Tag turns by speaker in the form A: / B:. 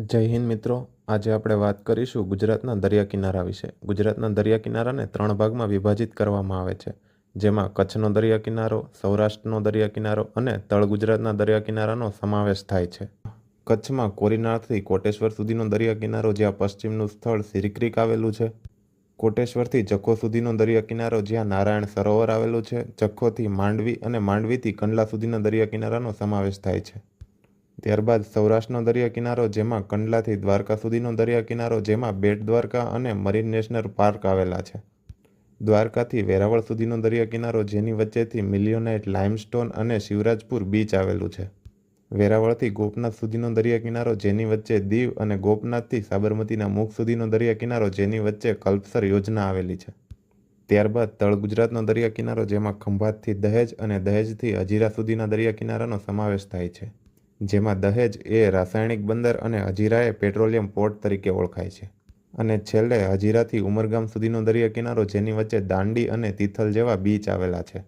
A: જય હિન્દ મિત્રો. આજે આપણે વાત કરીશું ગુજરાતના દરિયા કિનારા વિશે. ગુજરાતના દરિયા કિનારાને 3 ભાગમાં વિભાજિત કરવામાં આવે છે, જેમાં કચ્છનો દરિયા કિનારો, સૌરાષ્ટ્રનો દરિયા કિનારો અને તળ ગુજરાતના દરિયા કિનારાનો સમાવેશ થાય છે. કચ્છમાં કોરીનાળથી કોટેશ્વર સુધીનો દરિયા કિનારો, જ્યાં પશ્ચિમનું સ્થળ સિરક્રીક આવેલું છે. કોટેશ્વરથી જખૌ સુધીનો દરિયા કિનારો, જ્યાં નારાયણ સરોવર આવેલું છે. જખૌથી માંડવી અને માંડવીથી કંડલા સુધીનો દરિયા કિનારાનો સમાવેશ થાય છે. ત્યારબાદ સૌરાષ્ટ્રનો દરિયા કિનારો, જેમાં કંડલાથી દ્વારકા સુધીનો દરિયા કિનારો, જેમાં બેટ દ્વારકા અને મરીન નેશનલ પાર્ક આવેલા છે. દ્વારકાથી વેરાવળ સુધીનો દરિયા કિનારો, જેની વચ્ચેથી મિલિયોનાઇટ લાઇમસ્ટોન અને શિવરાજપુર બીચ આવેલું છે. વેરાવળથી ગોપનાથ સુધીનો દરિયા કિનારો, જેની વચ્ચે દીવ, અને ગોપનાથથી સાબરમતીના મુખ સુધીનો દરિયા કિનારો, જેની વચ્ચે કલ્પસર યોજના આવેલી છે. ત્યારબાદ તળ ગુજરાતનો દરિયા કિનારો, જેમાં ખંભાતથી દહેજ અને દહેજથી હજીરા સુધીના દરિયા કિનારાનો સમાવેશ થાય છે, જેમાં દહેજ એ રાસાયણિક બંદર અને હજીરા એ પેટ્રોલિયમ પોર્ટ તરીકે ઓળખાય છે. અને છેલ્લે હજીરાથી ઉમરગામ સુધીનો દરિયા કિનારો, જેની વચ્ચે દાંડી અને તિથલ જેવા બીચ આવેલા છે.